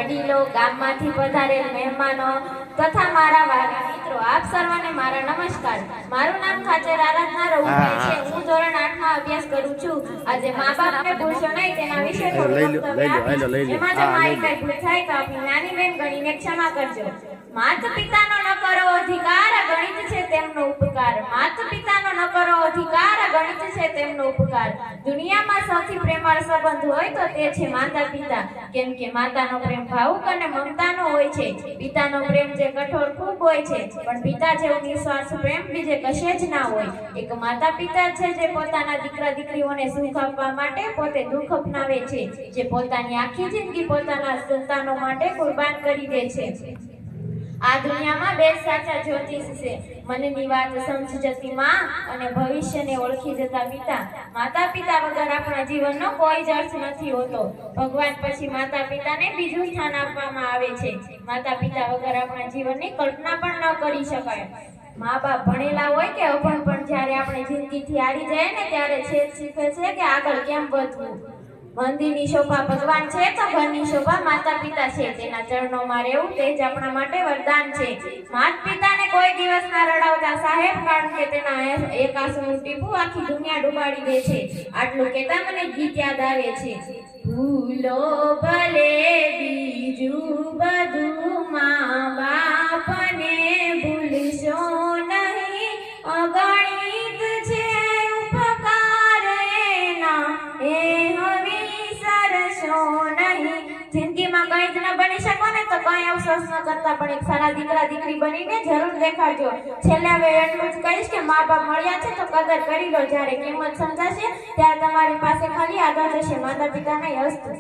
વડીલો, ગામમાંથી પધારેલ મહેમાનો તથા મારા વાલા મિત્રો, આપ સર્વને મારા નમસ્કાર। મારું નામ ખાચર આરાધના રઉભાઈ છે। હું ધોરણ 8 માં અભ્યાસ કરું છું। આજે મા બાપને ભૂલશો નહીં તેના વિશે થોડું વક્તવ્ય આપીશ। એમાં જો મારી કઈ ભૂલ થાય તો આપની નાની બેન ગણીને ક્ષમા કરજો। માત પિતાનો ન કરો અધિકાર, ગણિત છે તેમનો ઉપકાર। માત પિતાનો ન કરો અધિકાર, ગણિત છે તેમનો ઉપકાર। દુનિયામાં સૌથી પ્રેમાળ સંબંધ હોય તો તે છે માતા પિતા, કેમ કે માતાનો પ્રેમ ભાવુક અને મમતાનો હોય છે। પિતાનો પ્રેમ જે કઠોર ખૂબ હોય છે, પણ પિતા જેવો નિસ્વાર્થ પ્રેમ બીજે કશે જ ના હોય। એક માતા પિતા છે જે પોતાના દીકરા દીકરીઓને સુખ આપવા માટે પોતે દુઃખ અપનાવે છે, જે પોતાની આખી જિંદગી પોતાના સંતાનો માટે કુરબાન કરી દે છે। આ દુનિયામાં બે સાચા જ્યોતિષ છે, મનની વાત સમજી જતી માં અને ભવિષ્યને ઓળખી જતા પિતા। માતા પિતા વગર આપણા જીવનનો કોઈ જ અર્થ નથી હોતો। ભગવાન પછી માતા પિતાને બીજું સ્થાન આપવામાં આવે છે। માતા પિતા વગર આપણા જીવનની કલ્પના પણ ન કરી શકાય। મા બાપ ભણેલા હોય કે અભણ, પણ જ્યારે આપણે જિંદગીથી હારી જાય ને ત્યારે છેદ શીખે છે કે આગળ કેમ વધવું। મંદિરની શોભા ભગવાન છે તો ઘરની શોભા માતા પિતા છે। તેના ચરણોમાં રહેવું તે જ આપણા માટે વરદાન છે। માતા પિતાને કોઈ દિવસ ના રડાવતા સાહેબ, કારણ કે તેના એક આંસુનું ટીપું આખી દુનિયા ડૂબાડી દે છે। આટલું કહેતા મને ગીત યાદ આવે છે, ભૂલો ભલે બીજું બધું, મા બાપને ભૂલશો નહીં। અગણિત છે ઉપકાર એના, એ જિંદગીમાં કઈ જ ન બની શકો ને તો કઈ અફસોસ ન કરતા, પણ એક સારા દીકરા દીકરી બનીને જરૂર દેખાડજો। છેલ્લે હવે એટલું જ કહીશ કે મા બાપ મળ્યા છે તો કદર કરી લો। જ્યારે કિંમત સમજાશે ત્યારે તમારી પાસે ખાલી આદત હશે। માતા પિતાને અસ્તુ।